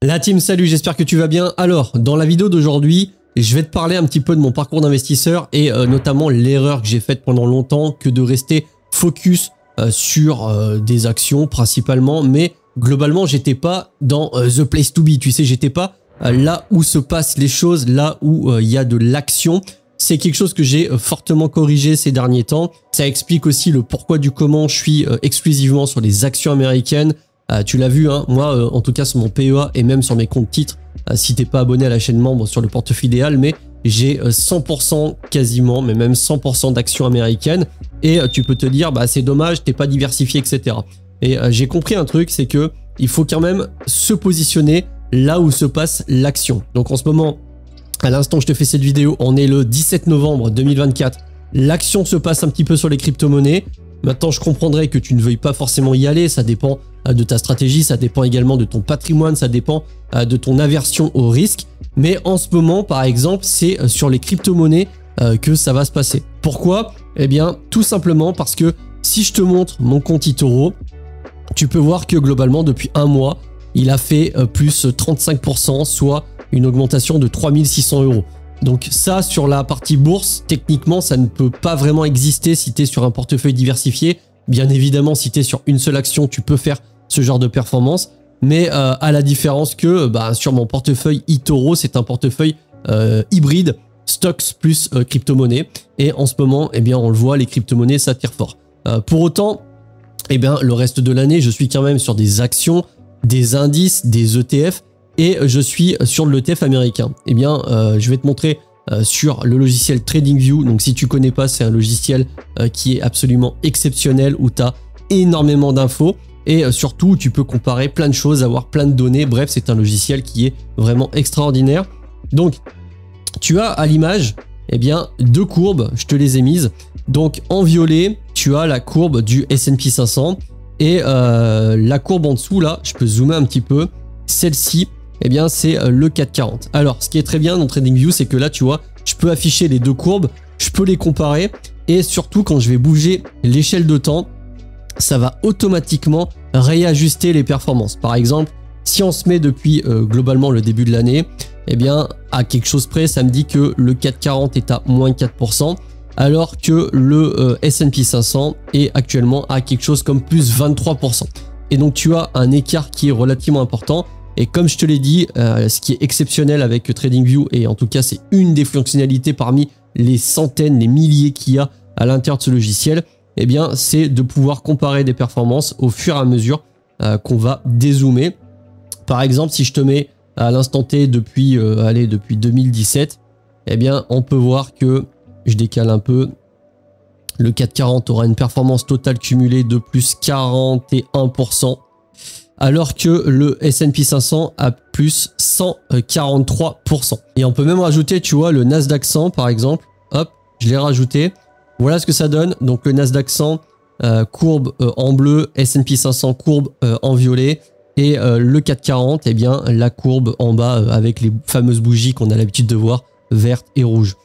La team, salut, j'espère que tu vas bien. Alors, dans la vidéo d'aujourd'hui, je vais te parler un petit peu de mon parcours d'investisseur et notamment l'erreur que j'ai faite pendant longtemps que de rester focus sur des actions principalement, mais globalement, j'étais pas dans the place to be, tu sais, j'étais pas là où se passent les choses, là où il y a de l'action. C'est quelque chose que j'ai fortement corrigé ces derniers temps. Ça explique aussi le pourquoi du comment je suis exclusivement sur les actions américaines. Tu l'as vu, hein, moi en tout cas sur mon PEA et même sur mes comptes titres, si t'es pas abonné à la chaîne membre sur le portefeuille idéal, mais j'ai 100% quasiment, mais même 100% d'actions américaines. Et tu peux te dire, bah c'est dommage, t'es pas diversifié, etc. Et j'ai compris un truc, c'est que il faut quand même se positionner là où se passe l'action. Donc en ce moment, à l'instant je te fais cette vidéo, on est le 17 novembre 2024. L'action se passe un petit peu sur les crypto-monnaies. Maintenant, je comprendrais que tu ne veuilles pas forcément y aller. Ça dépend de ta stratégie, ça dépend également de ton patrimoine, ça dépend de ton aversion au risque. Mais en ce moment, par exemple, c'est sur les crypto-monnaies que ça va se passer. Pourquoi? Eh bien, tout simplement parce que si je te montre mon compte eToro, tu peux voir que globalement, depuis un mois, il a fait plus 35%, soit une augmentation de 3600 €. Donc ça, sur la partie bourse, techniquement, ça ne peut pas vraiment exister si tu es sur un portefeuille diversifié. Bien évidemment, si tu es sur une seule action, tu peux faire ce genre de performance. Mais à la différence que sur mon portefeuille eToro, c'est un portefeuille hybride, stocks plus crypto-monnaie. Et en ce moment, eh bien, on le voit, les crypto-monnaies, ça tire fort. Pour autant, eh bien, le reste de l'année, je suis quand même sur des actions, des indices, des ETF. Et je suis sur l'ETF américain. Eh bien, je vais te montrer sur le logiciel TradingView. Donc, si tu connais pas, c'est un logiciel qui est absolument exceptionnel où tu as énormément d'infos et surtout, tu peux comparer plein de choses, avoir plein de données. Bref, c'est un logiciel qui est vraiment extraordinaire. Donc, tu as à l'image, eh bien, deux courbes. Je te les ai mises. Donc, en violet, tu as la courbe du S&P 500 et la courbe en dessous, là, je peux zoomer un petit peu. Celle-ci, eh bien, c'est le 440. Alors, ce qui est très bien dans TradingView, c'est que là, tu vois, je peux afficher les deux courbes, je peux les comparer et surtout, quand je vais bouger l'échelle de temps, ça va automatiquement réajuster les performances. Par exemple, si on se met depuis globalement le début de l'année, eh bien, à quelque chose près, ça me dit que le 440 est à moins 4%, alors que le S&P 500 est actuellement à quelque chose comme plus 23%. Et donc, tu as un écart qui est relativement important. Et comme je te l'ai dit, ce qui est exceptionnel avec TradingView, et en tout cas c'est une des fonctionnalités parmi les centaines, les milliers qu'il y a à l'intérieur de ce logiciel, eh bien c'est de pouvoir comparer des performances au fur et à mesure qu'on va dézoomer. Par exemple, si je te mets à l'instant T depuis 2017, eh bien on peut voir que, je décale un peu, le 440 aura une performance totale cumulée de plus 41%. Alors que le S&P 500 a plus 143%. Et on peut même rajouter, tu vois, le Nasdaq 100 par exemple. Hop, je l'ai rajouté. Voilà ce que ça donne. Donc le Nasdaq 100, courbe en bleu, S&P 500, courbe en violet. Et le 440, eh bien, la courbe en bas avec les fameuses bougies qu'on a l'habitude de voir, vertes et rouges.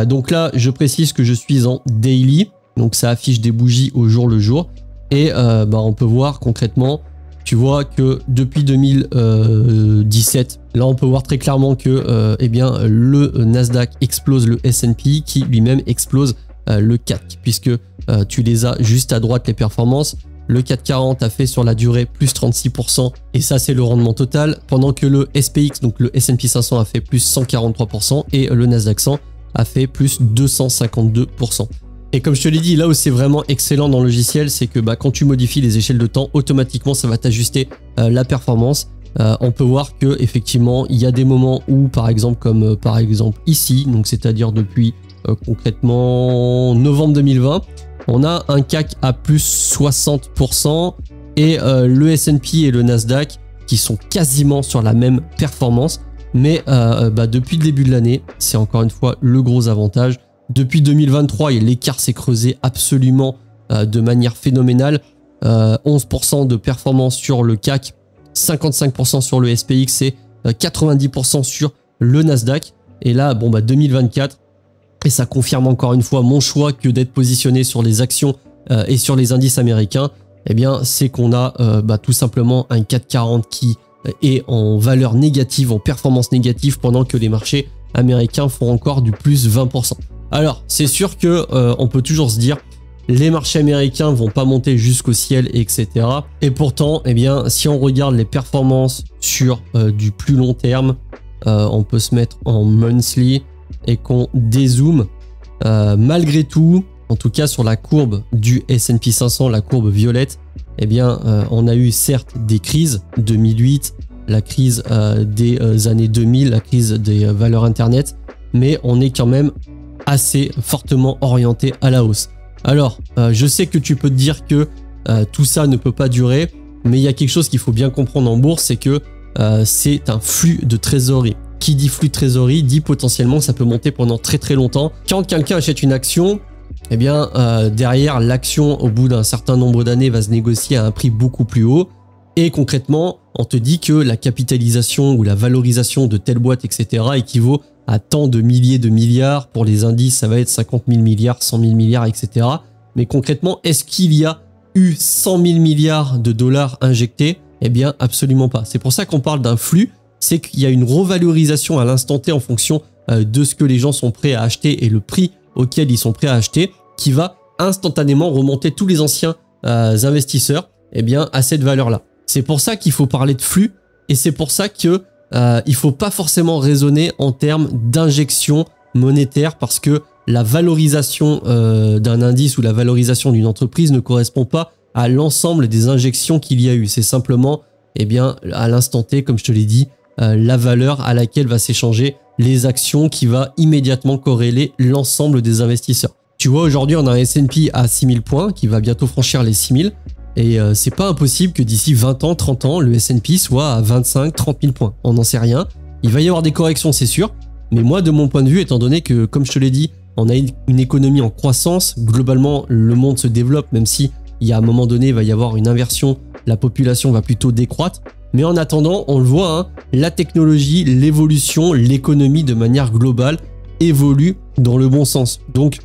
Donc là, je précise que je suis en daily. Donc ça affiche des bougies au jour le jour. Et on peut voir concrètement, tu vois que depuis 2017, là on peut voir très clairement que eh bien, le Nasdaq explose le S&P qui lui-même explose le CAC, puisque tu les as juste à droite les performances. Le 440 a fait sur la durée plus 36% et ça c'est le rendement total, pendant que le SPX, donc le S&P 500 a fait plus 143% et le Nasdaq 100 a fait plus 252%. Et comme je te l'ai dit, là où c'est vraiment excellent dans le logiciel, c'est que quand tu modifies les échelles de temps, automatiquement ça va t'ajuster la performance. On peut voir que effectivement il y a des moments où, par exemple ici, donc c'est-à-dire depuis concrètement novembre 2020, on a un CAC à plus 60% et le S&P et le Nasdaq qui sont quasiment sur la même performance. Mais depuis le début de l'année, c'est encore une fois le gros avantage. Depuis 2023, l'écart s'est creusé absolument de manière phénoménale. 11% de performance sur le CAC, 55% sur le SPX et 90% sur le Nasdaq. Et là, 2024, et ça confirme encore une fois mon choix que d'être positionné sur les actions et sur les indices américains. Eh bien, c'est qu'on a tout simplement un 440 qui est en valeur négative, en performance négative, pendant que les marchés américains font encore du plus 20%. Alors, c'est sûr que on peut toujours se dire, les marchés américains vont pas monter jusqu'au ciel, etc. Et pourtant, eh bien, si on regarde les performances sur du plus long terme, on peut se mettre en monthly et qu'on dézoome, malgré tout, en tout cas sur la courbe du S&P 500, la courbe violette, eh bien, on a eu certes des crises, 2008, la crise des années 2000, la crise des valeurs Internet, mais on est quand même assez fortement orienté à la hausse. Alors, je sais que tu peux te dire que tout ça ne peut pas durer, mais il y a quelque chose qu'il faut bien comprendre en bourse, c'est que c'est un flux de trésorerie. Qui dit flux de trésorerie dit potentiellement que ça peut monter pendant très très longtemps. Quand quelqu'un achète une action, eh bien derrière l'action, au bout d'un certain nombre d'années, va se négocier à un prix beaucoup plus haut. Et concrètement, on te dit que la capitalisation ou la valorisation de telle boîte, etc. équivaut à tant de milliers de milliards. Pour les indices, ça va être 50 000 milliards, 100 000 milliards, etc. Mais concrètement, est-ce qu'il y a eu 100 000 milliards de dollars injectés? Eh bien, absolument pas. C'est pour ça qu'on parle d'un flux. C'est qu'il y a une revalorisation à l'instant T en fonction de ce que les gens sont prêts à acheter et le prix auquel ils sont prêts à acheter, qui va instantanément remonter tous les anciens investisseurs, eh bien, à cette valeur-là. C'est pour ça qu'il faut parler de flux et c'est pour ça que il faut pas forcément raisonner en termes d'injection monétaire, parce que la valorisation d'un indice ou la valorisation d'une entreprise ne correspond pas à l'ensemble des injections qu'il y a eu. C'est simplement, eh bien, à l'instant T, comme je te l'ai dit, la valeur à laquelle va s'échanger les actions, qui va immédiatement corréler l'ensemble des investisseurs. Tu vois, aujourd'hui, on a un S&P à 6000 points qui va bientôt franchir les 6000. Et c'est pas impossible que d'ici 20 ans, 30 ans, le S&P soit à 25, 30 000 points. On n'en sait rien. Il va y avoir des corrections, c'est sûr. Mais moi, de mon point de vue, étant donné que, comme je te l'ai dit, on a une économie en croissance, globalement, le monde se développe, même si il y a un moment donné, il va y avoir une inversion, la population va plutôt décroître. Mais en attendant, on le voit, hein, la technologie, l'évolution, l'économie de manière globale évolue dans le bon sens. Donc,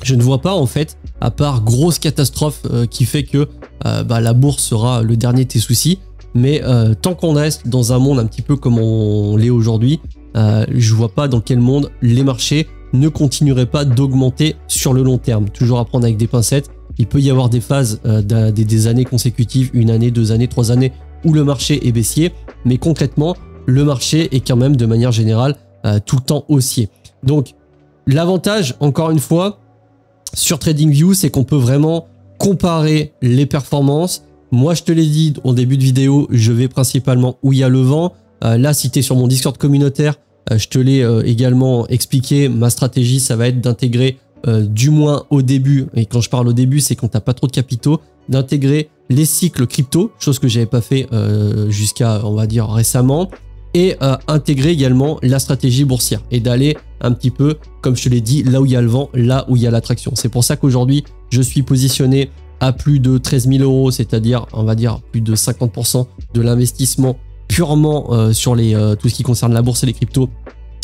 je ne vois pas, en fait, à part grosse catastrophe qui fait que la bourse sera le dernier de tes soucis. Mais tant qu'on reste dans un monde un petit peu comme on l'est aujourd'hui, je vois pas dans quel monde les marchés ne continueraient pas d'augmenter sur le long terme. Toujours à prendre avec des pincettes. Il peut y avoir des phases des années consécutives, 1 année, 2 années, 3 années, où le marché est baissier. Mais concrètement, le marché est quand même de manière générale tout le temps haussier. Donc l'avantage, encore une fois, sur TradingView, c'est qu'on peut vraiment comparer les performances. Moi, je te l'ai dit au début de vidéo, je vais principalement où il y a le vent. Là, si tu es sur mon Discord communautaire, je te l'ai également expliqué. Ma stratégie, ça va être d'intégrer, du moins au début, et quand je parle au début, c'est quand tu n'as pas trop de capitaux, d'intégrer les cycles crypto, chose que j'avais pas fait jusqu'à, on va dire, récemment, et intégrer également la stratégie boursière et d'aller un petit peu, comme je te l'ai dit, là où il y a le vent, là où il y a l'attraction. C'est pour ça qu'aujourd'hui, je suis positionné à plus de 13 000 euros, c'est-à-dire, on va dire, plus de 50% de l'investissement purement sur tout ce qui concerne la bourse et les cryptos,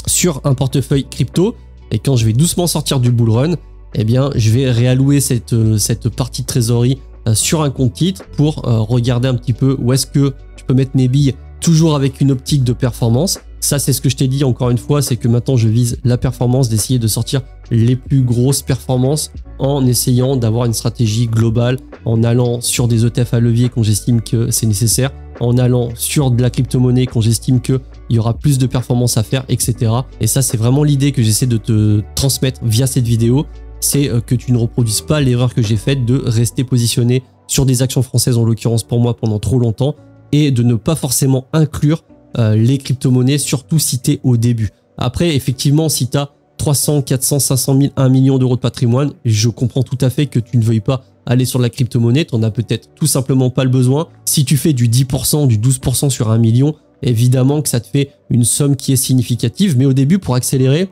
sur un portefeuille crypto. Et quand je vais doucement sortir du bull run, eh bien, je vais réallouer cette partie de trésorerie sur un compte titre pour regarder un petit peu où est-ce que je peux mettre mes billes, toujours avec une optique de performance. Ça, c'est ce que je t'ai dit encore une fois, c'est que maintenant je vise la performance, d'essayer de sortir les plus grosses performances en essayant d'avoir une stratégie globale, en allant sur des ETF à levier quand j'estime que c'est nécessaire, en allant sur de la crypto-monnaie quand j'estime qu'il y aura plus de performances à faire, etc. Et ça, c'est vraiment l'idée que j'essaie de te transmettre via cette vidéo, c'est que tu ne reproduises pas l'erreur que j'ai faite de rester positionné sur des actions françaises, en l'occurrence pour moi, pendant trop longtemps, et de ne pas forcément inclure les crypto-monnaies, surtout si tu es au début. Après, effectivement, si tu as 300, 400, 500 000, 1 million d'euros de patrimoine, je comprends tout à fait que tu ne veuilles pas aller sur la crypto-monnaie, tu n'en as peut-être tout simplement pas le besoin. Si tu fais du 10%, du 12% sur 1 million, évidemment que ça te fait une somme qui est significative, mais au début, pour accélérer,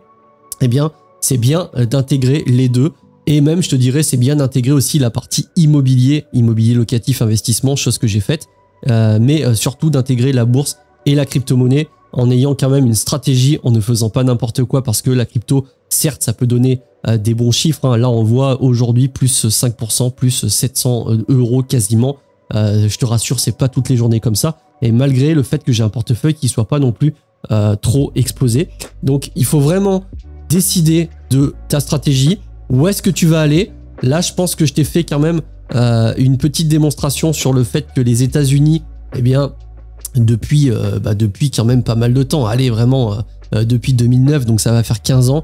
eh bien, c'est bien d'intégrer les deux. Et même, je te dirais, c'est bien d'intégrer aussi la partie immobilier locatif, investissement, chose que j'ai faite, mais surtout d'intégrer la bourse et la crypto-monnaie en ayant quand même une stratégie, en ne faisant pas n'importe quoi, parce que la crypto, certes, ça peut donner des bons chiffres, hein. Là, on voit aujourd'hui plus 5%, plus 700 euros quasiment. Je te rassure, c'est pas toutes les journées comme ça. et malgré le fait que j'ai un portefeuille qui soit pas non plus trop exposé. Donc il faut vraiment décider de ta stratégie, où est-ce que tu vas aller. Là je pense que je t'ai fait quand même une petite démonstration sur le fait que les États-Unis, eh bien depuis quand même pas mal de temps, allez vraiment depuis 2009, donc ça va faire 15 ans,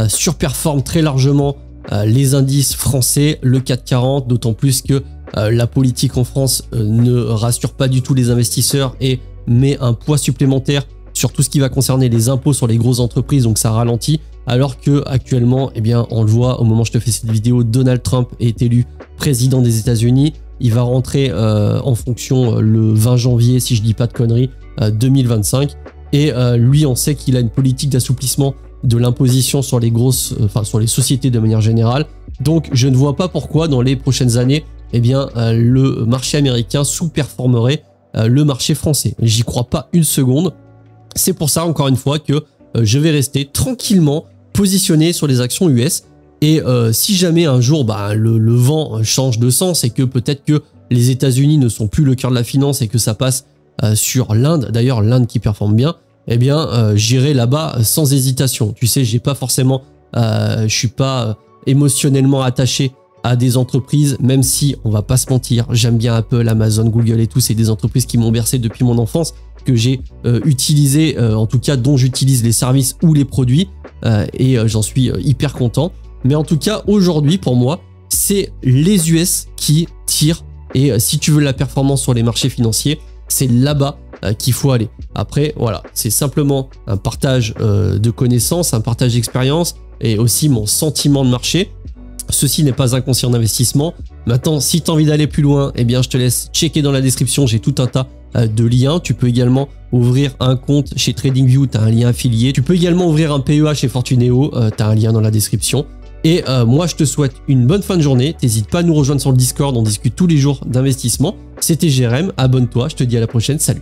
surperforme très largement les indices français, le CAC 40, d'autant plus que la politique en France ne rassure pas du tout les investisseurs et met un poids supplémentaire sur tout ce qui va concerner les impôts sur les grosses entreprises, donc ça ralentit. Alors que actuellement, eh bien, on le voit au moment où je te fais cette vidéo, Donald Trump est élu président des États-Unis. Il va rentrer en fonction le 20 janvier, si je dis pas de conneries, 2025. Et lui, on sait qu'il a une politique d'assouplissement de l'imposition sur les grosses, sur les sociétés de manière générale. Donc, je ne vois pas pourquoi dans les prochaines années, eh bien, le marché américain sous-performerait le marché français. J'y crois pas une seconde. C'est pour ça, encore une fois, que je vais rester tranquillement positionné sur les actions US. Et si jamais un jour le vent change de sens et que peut-être que les États-Unis ne sont plus le cœur de la finance et que ça passe sur l'Inde, d'ailleurs l'Inde qui performe bien, eh bien j'irai là-bas sans hésitation. Tu sais, j'ai pas forcément, je suis pas émotionnellement attaché à des entreprises, même si on va pas se mentir, j'aime bien Apple, Amazon, Google et tout, c'est des entreprises qui m'ont bercé depuis mon enfance, que j'ai utilisé, en tout cas dont j'utilise les services ou les produits, et j'en suis hyper content. Mais en tout cas, aujourd'hui, pour moi, c'est les US qui tirent. Et si tu veux la performance sur les marchés financiers, c'est là-bas qu'il faut aller. Après, voilà, c'est simplement un partage de connaissances, un partage d'expérience et aussi mon sentiment de marché. Ceci n'est pas un conseil d'investissement. Maintenant, si tu as envie d'aller plus loin, eh bien, je te laisse checker dans la description. J'ai tout un tas de liens. Tu peux également ouvrir un compte chez TradingView. Tu as un lien affilié. Tu peux également ouvrir un PEA chez Fortuneo. Tu as un lien dans la description. Et moi, je te souhaite une bonne fin de journée. N'hésite pas à nous rejoindre sur le Discord. On discute tous les jours d'investissement. C'était Jérém. Abonne-toi. Je te dis à la prochaine. Salut.